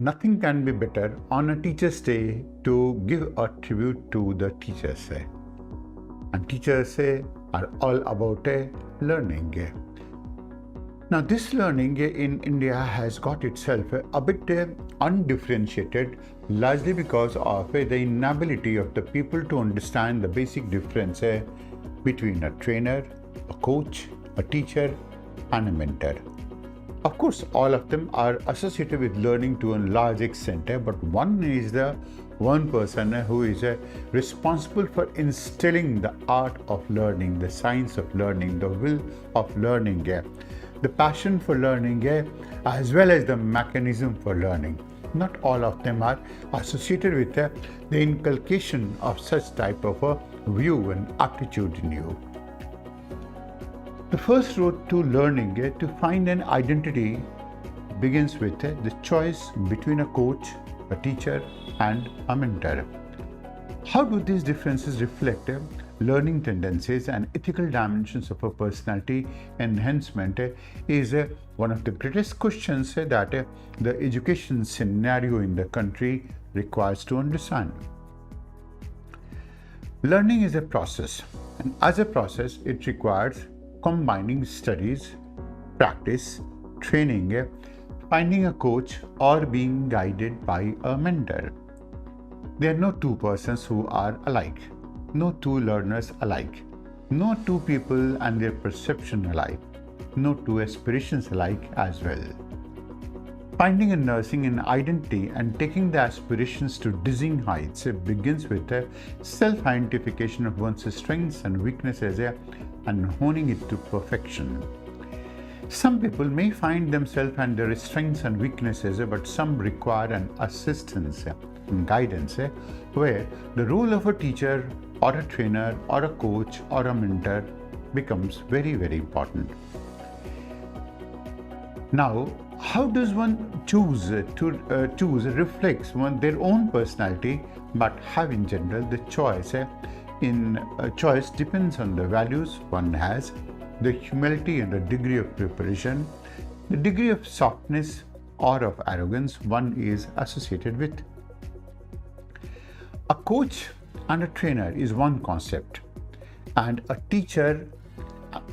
Nothing can be better on a Teacher's Day to give a tribute to the Teachers. And Teachers are all about learning. Now, this learning in India has got itself a bit undifferentiated, largely because of the inability of the people to understand the basic difference between a trainer, a coach, a teacher, and a mentor. Of course, all of them are associated with learning to a large extent, but one is the one person who is responsible for instilling the art of learning, the science of learning, the will of learning, the passion for learning, as well as the mechanism for learning. Not all of them are associated with the inculcation of such type of a view and aptitude in you. The first road to learning, to find an identity, begins with the choice between a coach, a teacher, and a mentor. How do these differences reflect learning tendencies and ethical dimensions of a personality enhancement is one of the greatest questions that the education scenario in the country requires to understand. Learning is a process, and as a process, it requires combining studies, practice, training, finding a coach, or being guided by a mentor. There are no two persons who are alike, no two learners alike, no two people and their perception alike, no two aspirations alike as well. Finding and nursing an identity and taking the aspirations to dizzying heights begins with a self-identification of one's strengths and weaknesses and honing it to perfection. Some people may find themselves and their strengths and weaknesses, but some require an assistance and guidance, where the role of a teacher or a trainer or a coach or a mentor becomes very, very important. Now, how does one choose reflects their own personality, but have in general the choice. Choice depends on the values one has, the humility and the degree of preparation, the degree of softness or of arrogance one is associated with. A coach and a trainer is one concept, and a teacher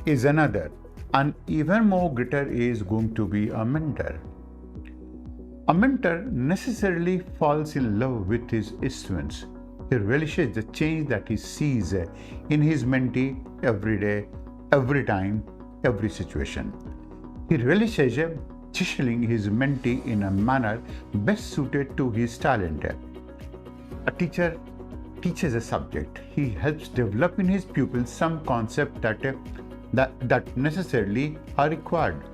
is another, and even more greater is going to be a mentor. A mentor necessarily falls in love with his students. He relishes the change that he sees in his mentee every day, every time, every situation. He relishes chiseling his mentee in a manner best suited to his talent. A teacher teaches a subject. He helps develop in his pupils some concept that necessarily are required,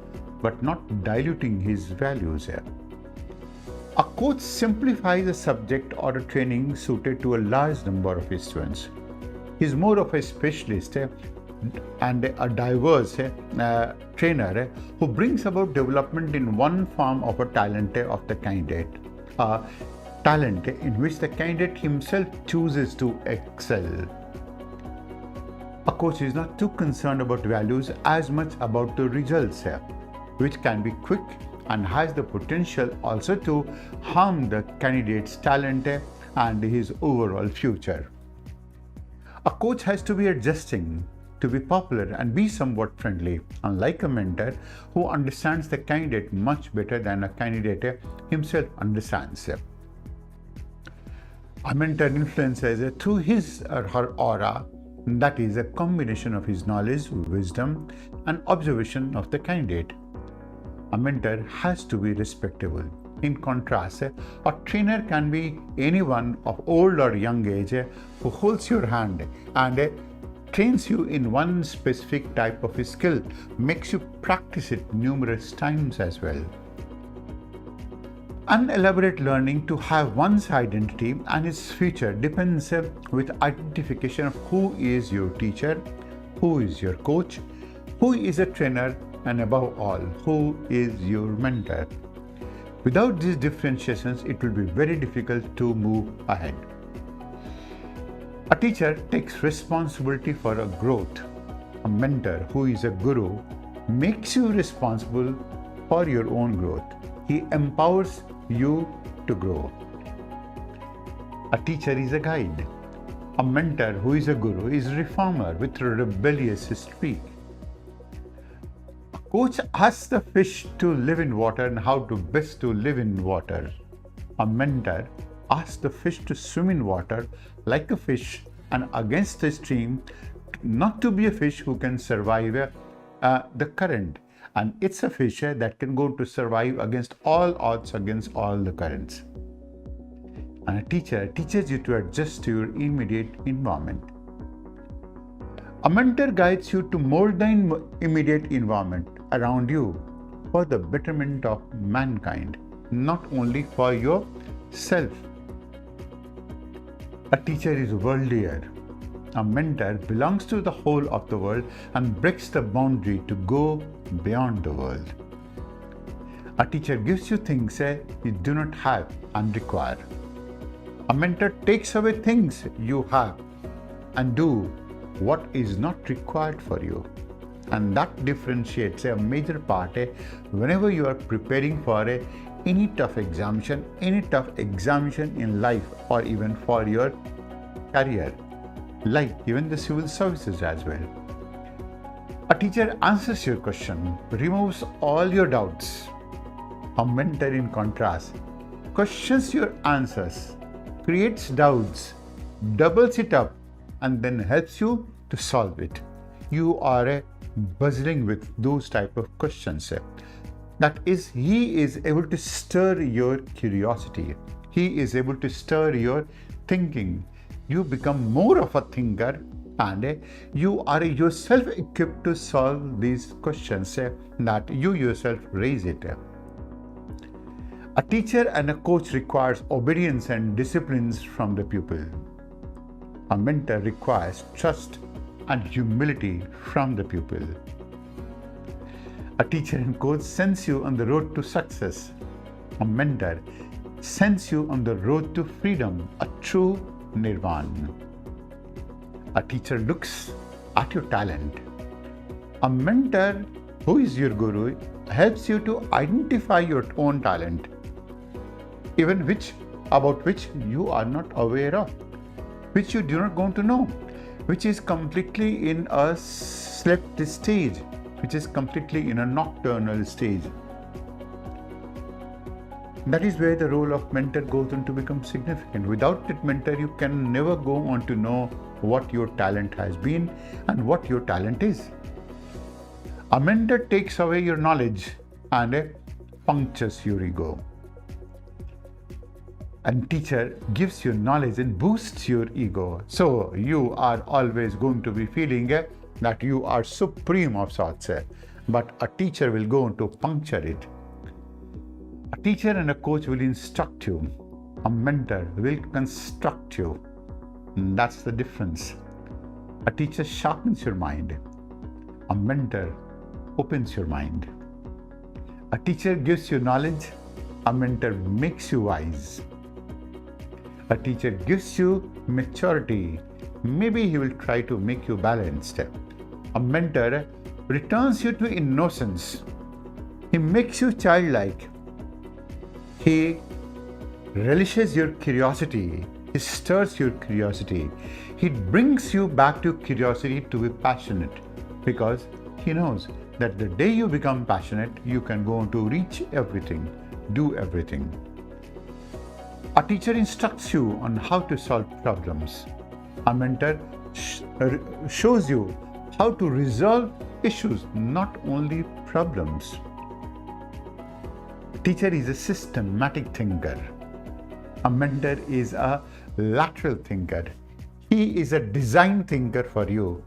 but not diluting his values. A coach simplifies a subject or a training suited to a large number of his students. He is more of a specialist and a diverse trainer who brings about development in one form of a talent of the candidate, a talent in which the candidate himself chooses to excel. A coach is not too concerned about values as much about the results, which can be quick and has the potential also to harm the candidate's talent and his overall future. A coach has to be adjusting, to be popular and be somewhat friendly, unlike a mentor who understands the candidate much better than a candidate himself understands. A mentor influences through his or her aura, that is a combination of his knowledge, wisdom, and observation of the candidate. A mentor has to be respectable. In contrast, a trainer can be anyone of old or young age who holds your hand and trains you in one specific type of skill, makes you practice it numerous times as well. Unelaborate learning to have one's identity and its future depends with identification of who is your teacher, who is your coach, who is a trainer, and above all, who is your mentor. Without these differentiations, it will be very difficult to move ahead. A teacher takes responsibility for a growth. A mentor, who is a guru, makes you responsible for your own growth. He empowers you to grow. A teacher is a guide. A mentor who is a guru is a reformer with a rebellious streak. A coach asks the fish to live in water and how to best to live in water. A mentor asks the fish to swim in water like a fish and against the stream, not to be a fish who can survive the current. And it's a fish that can go to survive against all odds, against all the currents. And a teacher teaches you to adjust to your immediate environment. A mentor guides you to mold the immediate environment around you for the betterment of mankind, not only for yourself. A teacher is worldlier. A mentor belongs to the whole of the world and breaks the boundary to go beyond the world. A teacher gives you things you do not have and require. A mentor takes away things you have and do what is not required for you. And that differentiates a major part whenever you are preparing for any tough examination in life or even for your career, like even the civil services as well. A teacher answers your question, removes all your doubts. A mentor, in contrast, questions your answers, creates doubts, doubles it up, and then helps you to solve it. You are buzzing with those type of questions. That is, he is able to stir your curiosity. He is able to stir your thinking. You become more of a thinker and you are yourself equipped to solve these questions that you yourself raise it. A teacher and a coach requires obedience and disciplines from the pupil. A mentor requires trust and humility from the pupil. A teacher and coach sends you on the road to success. A mentor sends you on the road to freedom, a true nirvana. A teacher looks at your talent. A mentor, who is your guru, helps you to identify your own talent, even about which you are not aware of, which you do not want to know, which is completely in a slept stage, which is completely in a nocturnal stage. That is where the role of mentor goes on to become significant. Without that mentor, you can never go on to know what your talent has been and what your talent is. A mentor takes away your knowledge and punctures your ego. And teacher gives you knowledge and boosts your ego. So you are always going to be feeling that you are supreme of sorts. But a teacher will go on to puncture it. A teacher and a coach will instruct you. A mentor will construct you. And that's the difference. A teacher sharpens your mind. A mentor opens your mind. A teacher gives you knowledge. A mentor makes you wise. A teacher gives you maturity. Maybe he will try to make you balanced. A mentor returns you to innocence. He makes you childlike. He relishes your curiosity. He stirs your curiosity. He brings you back to curiosity to be passionate, because he knows that the day you become passionate, you can go on to reach everything, do everything. A teacher instructs you on how to solve problems. A mentor shows you how to resolve issues, not only problems. A teacher is a systematic thinker. A mentor is a lateral thinker. He is a design thinker for you.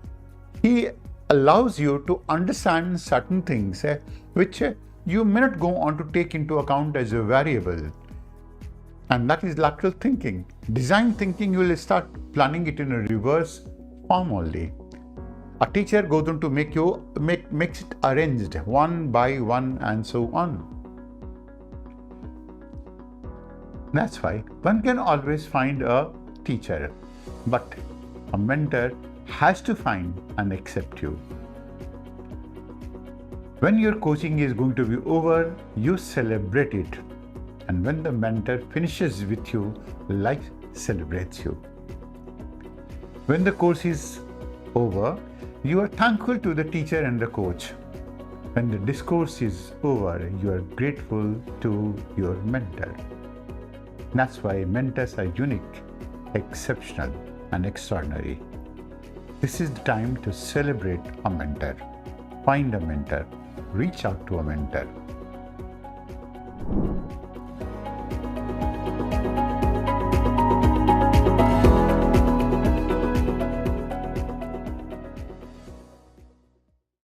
He allows you to understand certain things which you may not go on to take into account as a variable. And that is lateral thinking. Design thinking, you will start planning it in a reverse form only. A teacher goes on to makes it arranged one by one and so on. That's why one can always find a teacher, but a mentor has to find and accept you. When your coaching is going to be over, you celebrate it. And when the mentor finishes with you, life celebrates you. When the course is over, you are thankful to the teacher and the coach. When the discourse is over, you are grateful to your mentor. That's why mentors are unique, exceptional, and extraordinary. This is the time to celebrate a mentor. Find a mentor. Reach out to a mentor.